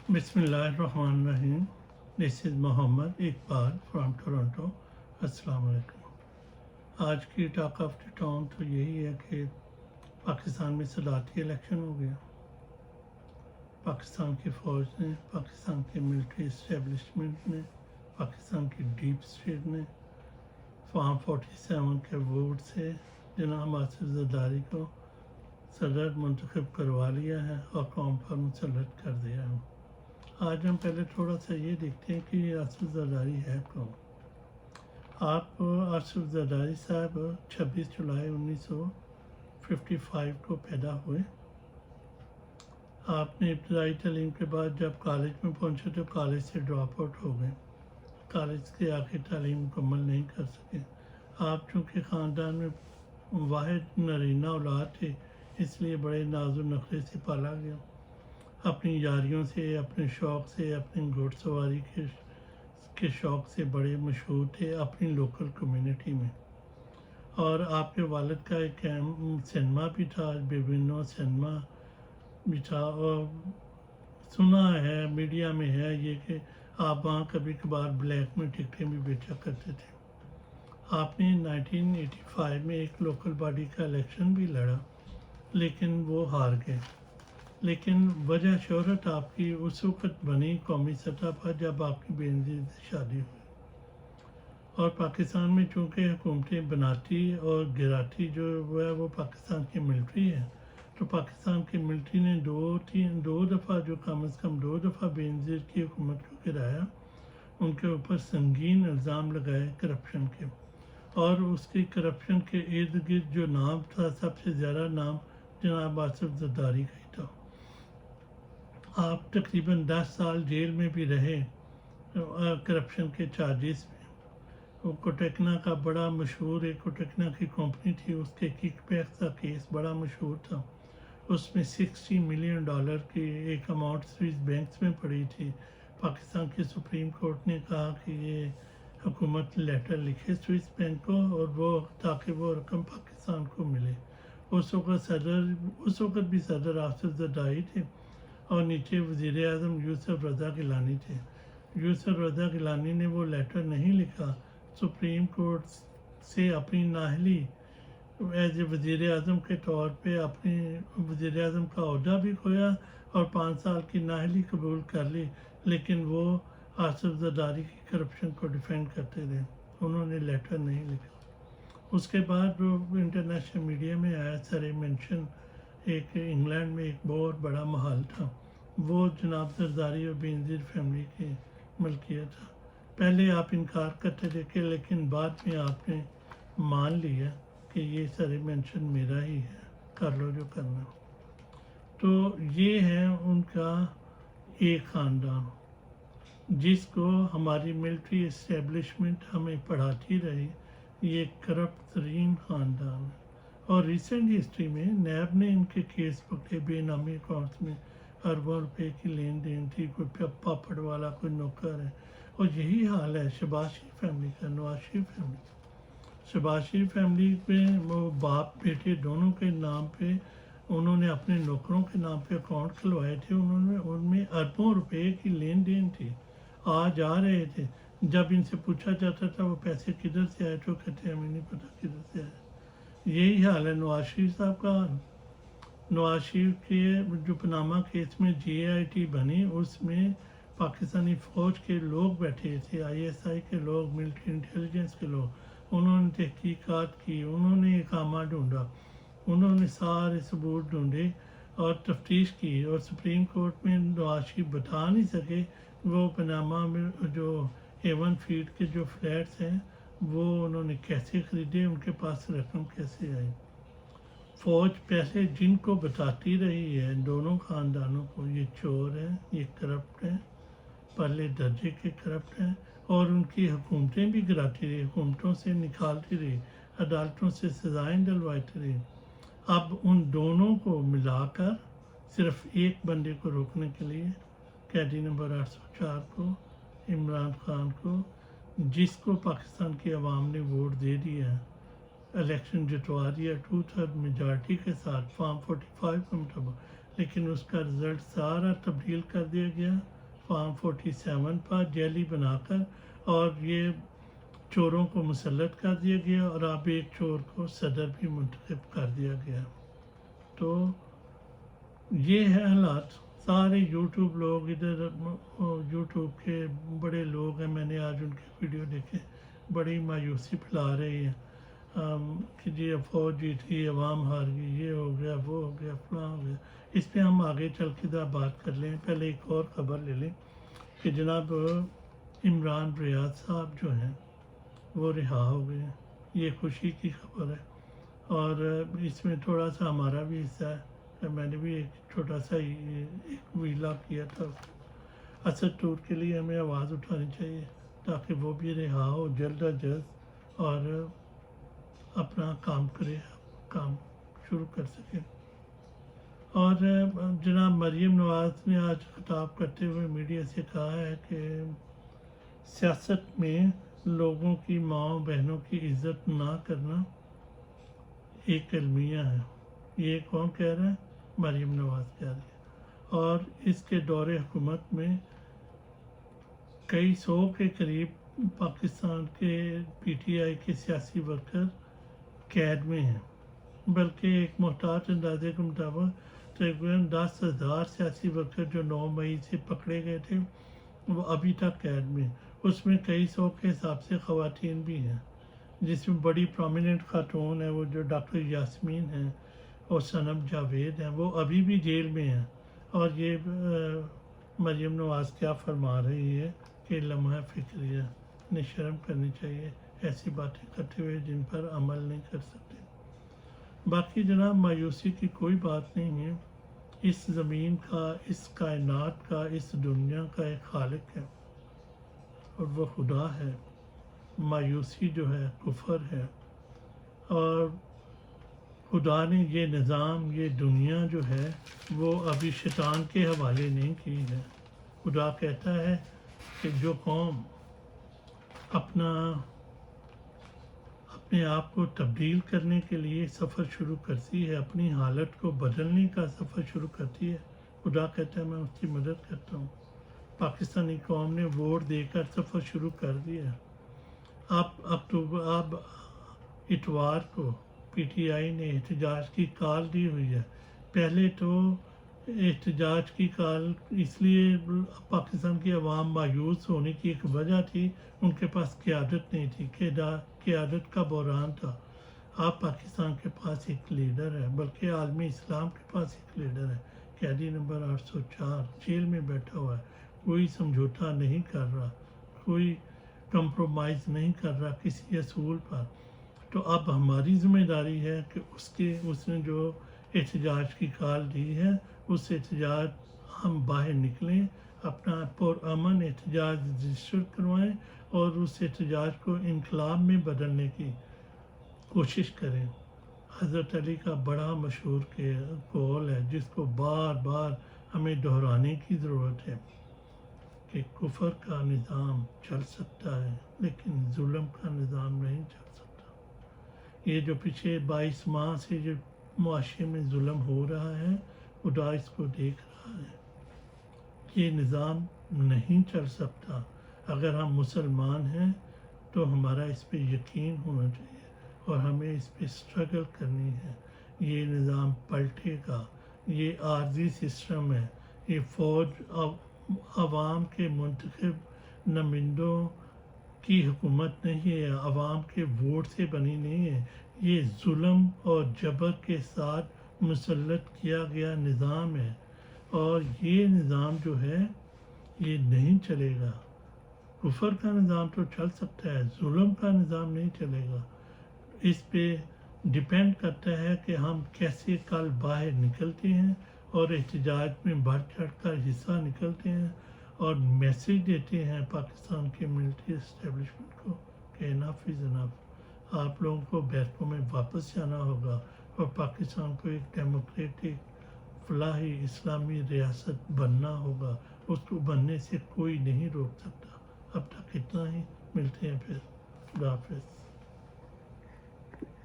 Bismillahirrahmanirrahim. This is Mohammed Iqbal from Toronto. अस्सलाम वालेकुम। आज की टॉक ऑफ द टाउन तो यही है कि पाकिस्तान में सदारती इलेक्शन हो गया। पाकिस्तान की फ़ौज ने, पाकिस्तान के मिलिट्री इस्टेब्लिशमेंट ने, पाकिस्तान की डीप स्टेट ने फॉर्म 47 के वोट से जनाब आसिफ जरदारी को सदर मुंतखब करवा लिया है और कौम पर मुसल्लत कर दिया है। आज हम पहले थोड़ा सा ये देखते हैं कि आसिफ जरदारी है कौन। आप आसिफ जरदारी साहब 26 जुलाई 1955 को पैदा हुए। आपने इब्तदाई तालीम के बाद जब कॉलेज में पहुंचे तो कॉलेज से ड्रॉप आउट हो गए, कॉलेज के आगे तालीम मुकम्मल नहीं कर सके। आप चूँकि ख़ानदान में वाहिद नरीना औलाद थे, इसलिए बड़े नाज़ो नखरे से पाला गया। अपनी यारियों से, अपने शौक़ से, अपनी घुड़सवारी के शौक़ से बड़े मशहूर थे अपनी लोकल कम्युनिटी में। और आपके वालिद का एक सिनेमा भी था, बेबिनो सिनेमा भी था, और सुना है मीडिया में है ये कि आप वहाँ कभी कभार ब्लैक में टिकटें भी बेचा करते थे। आपने 1985 में एक लोकल बॉडी का इलेक्शन भी लड़ा, लेकिन वो हार गए। लेकिन वजह शोहरत आपकी उस वक़्त बनी कौमी सतह पर जब आपकी बेनज़ीर से शादी हुई। और पाकिस्तान में चूँकि हुकूमतें बनाती और गिराती जो वो पाकिस्तान की मिलिट्री है, तो पाकिस्तान की मिलिट्री ने दो दफ़ा जो कम अज़ कम 2 दफ़ा बेनज़ीर की हुकूमत को गिराया। उनके ऊपर संगीन इल्ज़ाम लगाए करप्शन के, और उसकी करप्शन के इर्द गिर्द जो नाम था, सबसे ज़्यादा नाम जनाब आसिफ जरदारी का ही था। आप तकरीबन 10 साल जेल में भी रहे करप्शन के चार्जेस में। कोटेकना का बड़ा मशहूर, एक कोटेकना की कंपनी थी, उसके किकबैक का केस बड़ा मशहूर था। उसमें $60 मिलियन की एक अमाउंट स्विस बैंक्स में पड़ी थी। पाकिस्तान की सुप्रीम कोर्ट ने कहा कि ये हुकूमत लेटर लिखे स्विस बैंक को, और वो ताकि वो रकम पाकिस्तान को मिले। उस वक़्त भी सदर आसिफ जरदारी थे, और नीचे वज़ीर आज़म यूसुफ रज़ा गिलानी थे। यूसुफ रज़ा गिलानी ने वो लेटर नहीं लिखा। सुप्रीम कोर्ट से अपनी नाअहली एज ए वज़ीर आज़म के तौर पे अपनी वज़ीर आज़म का ओहदा भी खोया और 5 साल की नाअहली कबूल कर ली, लेकिन वो आसिफ जरदारी की करप्शन को डिफेंड करते रहे। उन्होंने लेटर नहीं लिखा। उसके बाद वो इंटरनेशनल मीडिया में आया सरे मेंशन, एक इंग्लैंड में एक बहुत बड़ा महल था, वो जनाब जरदारी और बेनज़ीर फैमिली की मलकियत था। पहले आप इनकार करते थे, लेकिन बाद में आपने मान लिया कि ये सरे मेंशन मेरा ही है, कर लो जो करना। तो ये है उनका एक ख़ानदान जिसको हमारी मिलिट्री इस्टेब्लिशमेंट हमें पढ़ाती रही, ये करप्ट तरीन ख़ानदान है। और रिसेंट हिस्ट्री में नैब ने इनके केस पकड़े, बेनामी अकाउंट्स में अरबों रुपए की लेन देन थी, कोई पापड़ वाला, कोई नौकर है। और यही हाल है शहबाज शरीफ फैमिली का, नवाज शरीफ फैमिली। शहबाज शरीफ फैमिली पे वो बाप बेटे दोनों के नाम पे उन्होंने अपने नौकरों के नाम पे अकाउंट खुलवाए थे। उन्होंने उनमें अरबों रुपए की लेन देन थी, आ जा रहे थे। जब इनसे पूछा जाता था वो पैसे किधर से आए, तो कहते हमें नहीं पता किधर से आए। यही हाल है नवाज शरीफ साहब का। नवाज शरीफ के जो पनामा केस में GIT बनी, उसमें पाकिस्तानी फ़ौज के लोग बैठे थे, ISI के लोग, मिलिट्री इंटेलिजेंस के लोग। उन्होंने तहकीकात की, उन्होंने इकामा ढूंढा, उन्होंने सारे सबूत ढूंढे और तफ्तीश की, और सुप्रीम कोर्ट में नवाज शरीफ बता नहीं सके वो पनामा में जो A1 फीट के जो फ्लैट्स हैं वो उन्होंने कैसे ख़रीदे, उनके पास रकम कैसे आई। फ़ौज पैसे जिनको बताती रही है दोनों ख़ानदानों को, ये चोर हैं, ये करप्ट हैं, पहले दर्जे के करप्ट हैं, और उनकी हुकूमतें भी गिराती रही, हुकूमतों से निकालती रही, अदालतों से सज़ाएँ दिलवाती रही। अब उन दोनों को मिलाकर सिर्फ एक बंदे को रोकने के लिए, कैदी नंबर 804 को, इमरान खान को, जिसको पाकिस्तान की आवाम ने वोट दे दिया है, इलेक्शन जितवा दिया 2/3 मेजॉरिटी के साथ फॉर्म 45 के मुताबिक, लेकिन उसका रिज़ल्ट सारा तब्दील कर दिया गया فارم 47 پر جیلی بنا کر اور یہ چوروں کو مسلط کر دیا گیا اور اب ایک چور کو صدر بھی منتخب کر دیا گیا. تو یہ ہے حالات. سارے یوٹیوب لوگ ادھر یوٹیوب کے بڑے لوگ ہیں، میں نے آج ان کے ویڈیو دیکھے، بڑی مایوسی پھیلا رہے ہیں کہ جی اب فوج جیتی، عوام ہار گئی، یہ ہو گیا، وہ ہو گیا، فلاں ہو گیا. اس پہ ہم آگے چل کے بات کر لیں. پہلے ایک اور خبر لے لیں کہ جناب عمران ریاض صاحب جو ہیں وہ رہا ہو گئے ہیں. یہ خوشی کی خبر ہے اور اس میں تھوڑا سا ہمارا بھی حصہ ہے. میں نے بھی ایک چھوٹا سا ایک ویلا کیا تھا. اسد ٹور کے لیے ہمیں آواز اٹھانی چاہیے تاکہ وہ بھی رہا ہو جلد از جلد اور اپنا کام کرے، کام شروع کر سکے. اور جناب مریم نواز نے آج خطاب کرتے ہوئے میڈیا سے کہا ہے کہ سیاست میں لوگوں کی ماں بہنوں کی عزت نہ کرنا ایک المیہ ہے. یہ کون کہہ رہا ہے؟ مریم نواز کہہ رہی ہے. اور اس کے دور حکومت میں کئی 100 کے قریب پاکستان کے پی ٹی آئی کے سیاسی ورکر قید میں ہیں، بلکہ ایک محتاط اندازے کے مطابق تقریباً 10,000 سیاسی ورکر جو 9 مئی سے پکڑے گئے تھے وہ ابھی تک قید میں. اس میں کئی 100 کے حساب سے خواتین بھی ہیں، جس میں بڑی پرومیننٹ خاتون ہے وہ جو ڈاکٹر یاسمین ہیں اور صنم جاوید ہیں، وہ ابھی بھی جیل میں ہیں. اور یہ مریم نواز کیا فرما رہی ہے کہ لمحہ فکریہ، انہیں شرم کرنی چاہیے ایسی باتیں کرتے ہوئے جن پر عمل نہیں کر سکتے. باقی جناب مایوسی کی کوئی بات نہیں ہے. اس زمین کا، اس کائنات کا، اس دنیا کا ایک خالق ہے اور وہ خدا ہے. مایوسی جو ہے کفر ہے اور خدا نے یہ نظام، یہ دنیا جو ہے وہ ابھی شیطان کے حوالے نہیں کی ہے. خدا کہتا ہے کہ جو قوم اپنے آپ کو تبدیل کرنے کے لیے سفر شروع کرتی ہے، اپنی حالت کو بدلنے کا سفر شروع کرتی ہے، خدا کہتا ہے میں اس کی مدد کرتا ہوں. پاکستانی قوم نے ووٹ دے کر سفر شروع کر دیا. اب اتوار کو پی ٹی آئی نے احتجاج کی کال دی ہوئی ہے. پہلے تو احتجاج کی کال اس لیے پاکستان کی عوام مایوس ہونے کی ایک وجہ تھی، ان کے پاس قیادت نہیں تھی، قیادت کا بحران تھا. اب پاکستان کے پاس ایک لیڈر ہے، بلکہ عالمی اسلام کے پاس ایک لیڈر ہے. قیدی نمبر 804 جیل میں بیٹھا ہوا ہے، کوئی سمجھوتا نہیں کر رہا، کوئی کمپرومائز نہیں کر رہا کسی اصول پر. تو اب ہماری ذمہ داری ہے کہ اس نے جو احتجاج کی کال دی ہے اس احتجاج ہم باہر نکلیں، اپنا پرامن احتجاج رجسٹر کروائیں اور اس احتجاج کو انقلاب میں بدلنے کی کوشش کریں. حضرت علی کا بڑا مشہور قول ہے جس کو بار بار ہمیں دہرانے کی ضرورت ہے کہ کفر کا نظام چل سکتا ہے لیکن ظلم کا نظام نہیں چل سکتا. یہ جو پچھلے 22 ماہ سے جو معاشرے میں ظلم ہو رہا ہے خدا اس کو دیکھ رہا ہے. یہ نظام نہیں چل سکتا. اگر ہم مسلمان ہیں تو ہمارا اس پہ یقین ہونا چاہیے اور ہمیں اس پہ سٹرگل کرنی ہے. یہ نظام پلٹے گا. یہ عارضی سسٹم ہے. یہ فوج عوام کے منتخب نمائندوں کی حکومت نہیں ہے، عوام کے ووٹ سے بنی نہیں ہے. یہ ظلم اور جبر کے ساتھ مسلط کیا گیا نظام ہے اور یہ نظام جو ہے یہ نہیں چلے گا. کفر کا نظام تو چل سکتا ہے، ظلم کا نظام نہیں چلے گا. اس پہ ڈیپینڈ کرتا ہے کہ ہم کیسے کل باہر نکلتے ہیں اور احتجاج میں بڑھ چڑھ کر حصہ نکلتے ہیں اور میسیج دیتے ہیں پاکستان کے ملٹری اسٹیبلشمنٹ کو کہ انف از انف. آپ لوگوں کو بیرکوں میں واپس جانا ہوگا اور پاکستان کو ایک ڈیموکریٹک فلاحی اسلامی ریاست بننا ہوگا. اس کو بننے سے کوئی نہیں روک سکتا. اب تک اتنا ہی، ملتے ہیں پھر. خدا حافظ.